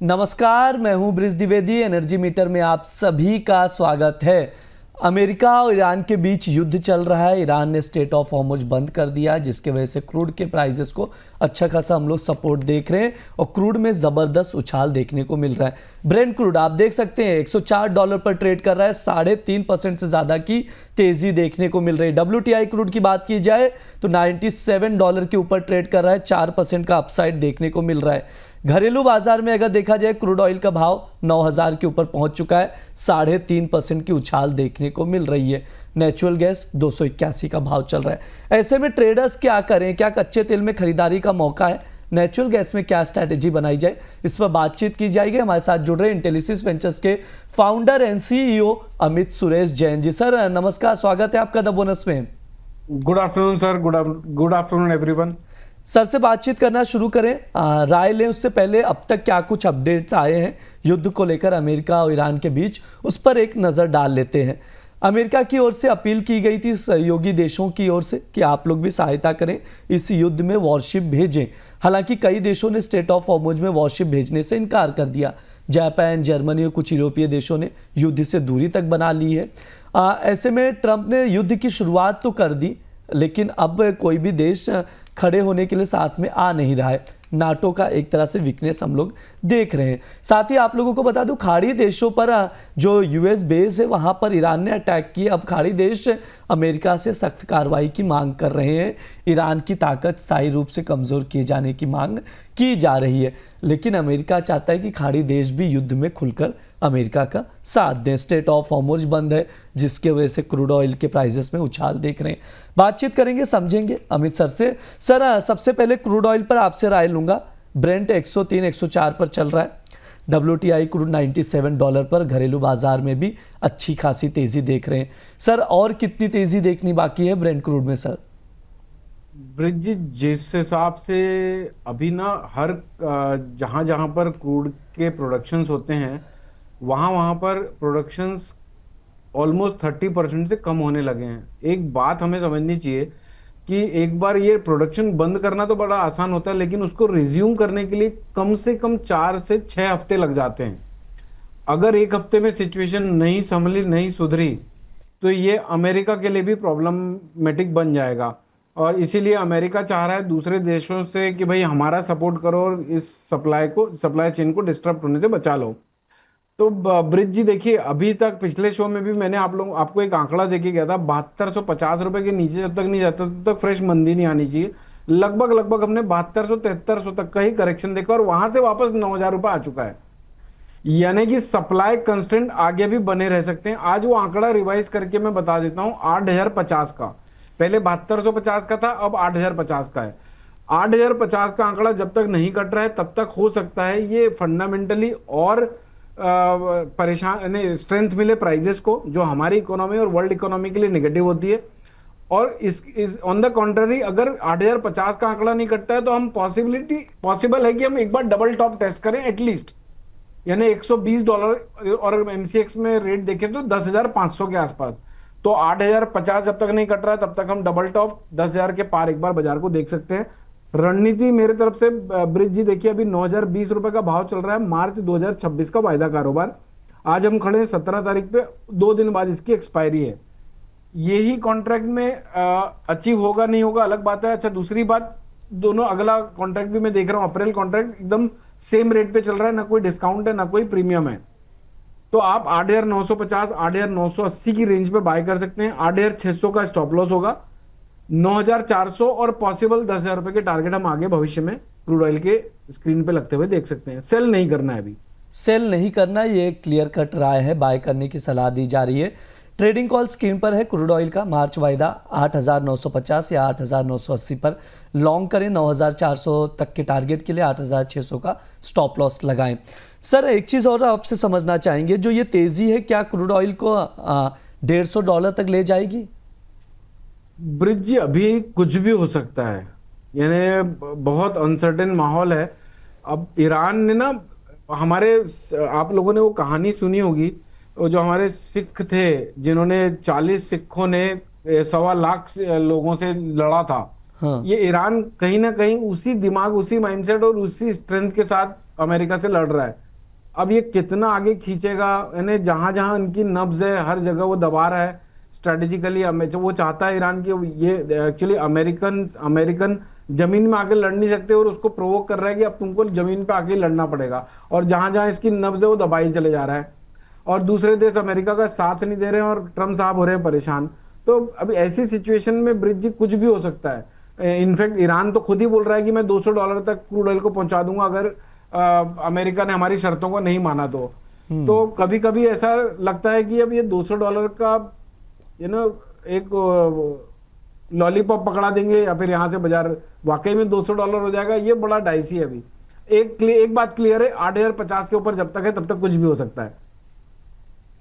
नमस्कार, मैं हूं ब्रिज द्विवेदी। एनर्जी मीटर में आप सभी का स्वागत है। अमेरिका और ईरान के बीच युद्ध चल रहा है। ईरान ने स्टेट ऑफ हॉर्मुज बंद कर दिया, जिसके वजह से क्रूड के प्राइसेस को अच्छा खासा हम लोग सपोर्ट देख रहे हैं और क्रूड में ज़बरदस्त उछाल देखने को मिल रहा है। ब्रेंट क्रूड आप देख सकते हैं $104 पर ट्रेड कर रहा है। 3.5% से ज़्यादा की तेज़ी देखने को मिल रही है। WTI क्रूड की बात की जाए तो $97 के ऊपर ट्रेड कर रहा है। 4% का अपसाइड देखने को मिल रहा है। घरेलू बाजार में अगर देखा जाए, क्रूड ऑयल का भाव 9,000 के ऊपर पहुंच चुका है। 3.5% की उछाल देखने को मिल रही है। नेचुरल गैस 281 का भाव चल रहा है। ऐसे में ट्रेडर्स क्या करें? क्या कच्चे तेल में खरीदारी का मौका है? नेचुरल गैस में क्या स्ट्रैटेजी बनाई जाए, इस पर बातचीत की जाएगी। हमारे साथ जुड़ रहे इंटेलिसिस वेंचर्स के founder and CEO Amit Suresh Jain ji. Sir नमस्कार, स्वागत है आपका द बोनस में। Good afternoon sir. Good afternoon everyone. Sir से बातचीत करना शुरू करें, राय लें उससे पहले अब तक क्या कुछ अपडेट्स आए हैं युद्ध को लेकर अमेरिका और ईरान के बीच, उस पर एक नज़र डाल लेते हैं। अमेरिका की ओर से अपील की गई थी सहयोगी देशों की ओर से कि आप लोग भी सहायता करें, इस युद्ध में वॉरशिप भेजें। हालांकि कई देशों ने स्टेट ऑफ हॉर्मुज में वॉरशिप भेजने से इनकार कर दिया। जापान, जर्मनी और कुछ यूरोपीय देशों ने युद्ध से दूरी तक बना ली है। ऐसे में ट्रंप ने युद्ध की शुरुआत तो कर दी, लेकिन अब कोई भी देश खड़े होने के लिए साथ में आ नहीं रहा है। नाटो का एक तरह से वीकनेस हम लोग देख रहे हैं। साथ ही आप लोगों को बता दूं, खाड़ी देशों पर जो US बेस है वहां पर ईरान ने अटैक किया। अब खाड़ी देश अमेरिका से सख्त कार्रवाई की मांग कर रहे हैं। ईरान की ताकत स्थायी रूप से कमज़ोर किए जाने की मांग की जा रही है, लेकिन अमेरिका चाहता है कि खाड़ी देश भी युद्ध में खुलकर अमेरिका का साथ दें। स्टेट ऑफ हॉर्मुज बंद है, जिसके वजह से क्रूड ऑयल के प्राइसेस में उछाल देख रहे हैं। बातचीत करेंगे, समझेंगे अमित सर से। सर सबसे पहले क्रूड ऑयल पर आपसे राय लूंगा। ब्रेंट 103-104 पर चल रहा है। WTI क्रूड $97 पर। घरेलू बाजार में भी अच्छी खासी तेजी देख रहे हैं। सर और कितनी तेजी देखनी बाकी है ब्रेंट क्रूड में सर? ब्रिज जी, जिस हिसाब से अभी ना हर जहां जहां पर क्रूड के प्रोडक्शंस होते हैं वहां पर प्रोडक्शंस ऑलमोस्ट 30% से कम होने लगे हैं। एक बात हमें समझनी चाहिए कि एक बार ये प्रोडक्शन बंद करना तो बड़ा आसान होता है, लेकिन उसको रिज्यूम करने के लिए कम से कम 4 से 6 हफ्ते लग जाते हैं। अगर एक हफ्ते में सिचुएशन नहीं संभली, नहीं सुधरी, तो ये अमेरिका के लिए भी प्रॉब्लमेटिक बन जाएगा। और इसीलिए अमेरिका चाह रहा है दूसरे देशों से कि भाई हमारा सपोर्ट करो और इस सप्लाई चेन को डिस्टर्ब होने से बचा लो। तो ब्रिज जी देखिए, अभी तक पिछले शो में भी मैंने आपको एक आंकड़ा देके गया था। 7250 के नीचे जब तक नहीं जाता तब तक फ्रेश मंदी नहीं आनी चाहिए। लगभग हमने 7200-7300 तक का ही करेक्शन देखा और वहां से वापस 9000 रुपये आ चुका है। यानी कि सप्लाई कंस्टेंट आगे भी बने रह सकते हैं। आज वो आंकड़ा रिवाइज करके मैं बता देता हूं, 8050 का। पहले 7250 का था, अब 8050 का है। 8050 का आंकड़ा जब तक नहीं कट रहा है तब तक हो सकता है ये फंडामेंटली और परेशान स्ट्रेंथ मिले प्राइजेस को, जो हमारी इकोनॉमी और वर्ल्ड इकोनॉमी के लिए नेगेटिव होती है। और इस ऑन द कॉन्ट्ररी, अगर 8050 का आंकड़ा नहीं कटता है तो हम पॉसिबल है कि हम एक बार डबल टॉप टेस्ट करें एटलीस्ट, यानी $120 और MCX में रेट देखें तो 10,500 के आसपास। तो 8050 जब तक नहीं कट रहा है तब तक हम डबल टॉप 10,000 के पार एक बार बाजार को देख सकते हैं। रणनीति मेरे तरफ से ब्रिज जी देखिए, अभी 9020 रुपए का भाव चल रहा है। मार्च 2026 का वायदा कारोबार। आज हम खड़े हैं 17 तारीख पे, 2 दिन बाद इसकी एक्सपायरी है। यही कॉन्ट्रैक्ट में अचीव होगा नहीं होगा अलग बात है। अच्छा, दूसरी बात, दोनों अगला कॉन्ट्रैक्ट भी मैं देख रहा हूं, अप्रैल कॉन्ट्रैक्ट एकदम सेम रेट पे चल रहा है, ना कोई डिस्काउंट है ना कोई प्रीमियम है। तो आप 8950, 8980 की रेंज पे बाय कर सकते हैं। 8600 का स्टॉप लॉस होगा। 9400 और पॉसिबल 10,000 रुपए के टारगेट हम आगे भविष्य में क्रूड ऑयल के स्क्रीन पे लगते हुए देख सकते हैं। सेल नहीं करना है, अभी सेल नहीं करना, ये क्लियर कट राय है। बाय करने की सलाह दी जा रही है। ट्रेडिंग कॉल स्क्रीन पर है। क्रूड ऑयल का मार्च वायदा 8,950 या 8,980 पर लॉन्ग करें। 9,400 तक के टारगेट के लिए 8,600 का स्टॉप लॉस लगाएं। सर एक चीज़ और आपसे समझना चाहेंगे, जो ये तेज़ी है क्या क्रूड ऑयल को $150 तक ले जाएगी? ब्रिज जी, अभी कुछ भी हो सकता है, यानी बहुत अनसर्टेन माहौल है। अब ईरान ने ना, आप लोगों ने वो कहानी सुनी होगी, वो जो हमारे सिख थे जिन्होंने 40 सिखों ने 1.25 लाख लोगों से लड़ा था। हाँ। ये ईरान कहीं ना कहीं उसी दिमाग, उसी माइंडसेट और उसी स्ट्रेंथ के साथ अमेरिका से लड़ रहा है। अब ये कितना आगे खींचेगा, यानी जहां जहां इनकी नब्ज है हर जगह वो दबा रहा है स्ट्रेटेजिकली। वो चाहता है ईरान की, ये एक्चुअली अमेरिकन जमीन में आके लड़ नहीं सकते और उसको प्रोवोक कर रहा है कि अब तुमको जमीन पे आके लड़ना पड़ेगा, और जहां जहां इसकी नब्ज है वो दबाई चले जा रहा है, और दूसरे देश अमेरिका का साथ नहीं दे रहे हैं और ट्रम्प साहब हो रहे हैं परेशान। तो अभी ऐसी सिचुएशन में ब्रिज जी कुछ भी हो सकता है। इनफैक्ट ईरान तो खुद ही बोल रहा है कि मैं $200 तक क्रूड ऑयल को पहुंचा दूंगा अगर अमेरिका ने हमारी शर्तों को नहीं माना तो कभी कभी ऐसा लगता है कि अब ये $200 का एक लॉलीपॉप पकड़ा देंगे या फिर यहाँ से बाजार वाकई में $200 हो जाएगा, ये बड़ा डाइसी है। अभी एक बात क्लियर है, 8,050 के ऊपर जब तक है तब तक कुछ भी हो सकता है।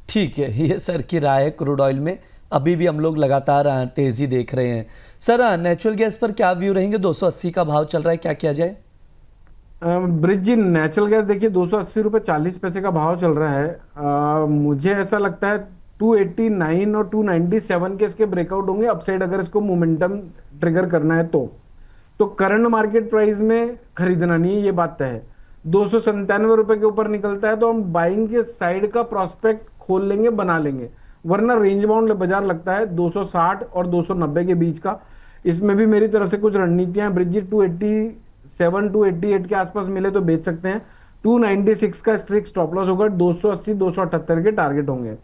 ठीक है, ये सर की राय है क्रूड ऑयल में। अभी भी हम लोग लगातार तेजी देख रहे हैं। सर नेचुरल गैस पर क्या व्यू रहेंगे? 280 का भाव चल रहा है, क्या किया जाए? ब्रिज जी नेचुरल गैस देखिए 280 रुपये 40 पैसे का भाव चल रहा है। मुझे ऐसा लगता है 289 और 297 के इसके ब्रेकआउट होंगे अपसाइड, अगर इसको मोमेंटम ट्रिगर करना है तो करंट मार्केट प्राइस में खरीदना नहीं है, ये बात तय है। 297 रुपए के ऊपर निकलता है तो हम बाइंग के साइड का प्रोस्पेक्ट खोल लेंगे, बना लेंगे, वरना रेंज बाउंड बाजार लगता है 260 और 290 के बीच का। इसमें भी मेरी तरफ से कुछ रणनीतियां हैं। ब्रिज जी 287 288 के आसपास मिले तो बेच सकते हैं। 296 का स्ट्रिक्ट स्टॉप लॉस होगा, 280 278 के टारगेट होंगे।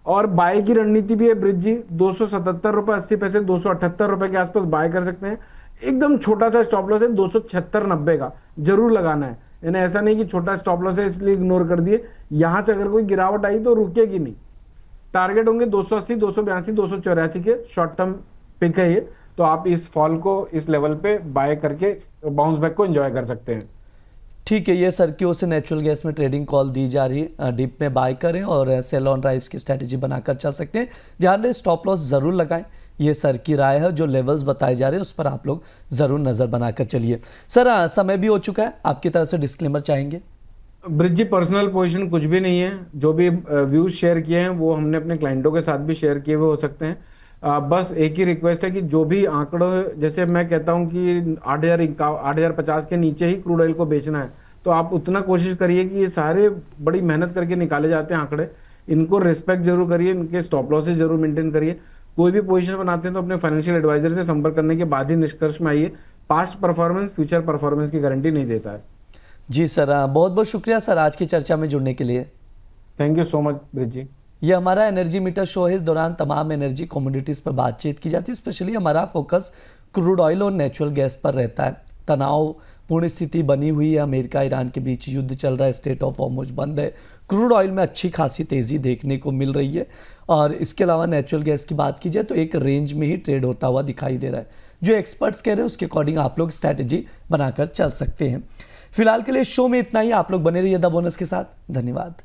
और बाय की रणनीति भी है ब्रिज जी, 277 रुपए 80 पैसे 278 रुपए के आसपास बाय कर सकते हैं। एकदम छोटा सा स्टॉप लॉस है 276.90 का, जरूर लगाना है। यानी ऐसा नहीं कि छोटा स्टॉप लॉस है इसलिए इग्नोर कर दिए, यहां से अगर कोई गिरावट आई तो रुकेगी नहीं। टारगेट होंगे 280 282 284 के, शॉर्ट टर्म पिक है ये, तो आप इस फॉल को इस लेवल पे बाय करके बाउंस बैक को एंजॉय कर सकते हैं। ठीक है, ये सर की ओर से नेचुरल गैस में ट्रेडिंग कॉल दी जा रही है। डिप में बाय करें और सेल ऑन राइज की स्ट्रैटेजी बनाकर चल सकते हैं। ध्यान दें स्टॉप लॉस जरूर लगाएं, ये सर की राय है। जो लेवल्स बताए जा रहे हैं उस पर आप लोग जरूर नजर बनाकर चलिए। सर समय भी हो चुका है, आपकी तरफ से डिस्क्लेमर चाहेंगे? ब्रिज जी पर्सनल पोजीशन कुछ भी नहीं है, जो भी व्यूज शेयर किए हैं वो हमने अपने क्लाइंटों के साथ भी शेयर किए हुए हो सकते हैं। बस एक ही रिक्वेस्ट है कि जो भी आंकड़ों, जैसे मैं कहता हूं कि 8,050 के नीचे ही क्रूड ऑयल को बेचना है, तो आप उतना कोशिश करिए कि ये सारे बड़ी मेहनत करके निकाले जाते हैं आंकड़े, इनको रिस्पेक्ट जरूर करिए, इनके स्टॉप लॉसेस जरूर मेंटेन करिए। कोई भी पोजीशन बनाते हैं तो अपने फाइनेंशियल एडवाइजर से संपर्क करने के बाद ही निष्कर्ष में आइए। पास्ट परफॉर्मेंस फ्यूचर परफॉर्मेंस की गारंटी नहीं देता है। जी सर, बहुत बहुत शुक्रिया सर आज की चर्चा में जुड़ने के लिए। Thank you so much Brij ji. ये हमारा एनर्जी मीटर शो है। इस दौरान तमाम एनर्जी कमोडिटीज़ पर बातचीत की जाती है। स्पेशली हमारा फोकस क्रूड ऑयल और नेचुरल गैस पर रहता है। तनावपूर्ण स्थिति बनी हुई है, अमेरिका ईरान के बीच युद्ध चल रहा है, स्टेट ऑफ हॉर्मुज़ बंद है, क्रूड ऑयल में अच्छी खासी तेज़ी देखने को मिल रही है। और इसके अलावा नेचुरल गैस की बात की जाए तो एक रेंज में ही ट्रेड होता हुआ दिखाई दे रहा है। जो एक्सपर्ट्स कह रहे हैं उसके अकॉर्डिंग आप लोग स्ट्रैटेजी बनाकर चल सकते हैं। फिलहाल के लिए शो में इतना ही। आप लोग बने रहिए द बोनस के साथ। धन्यवाद।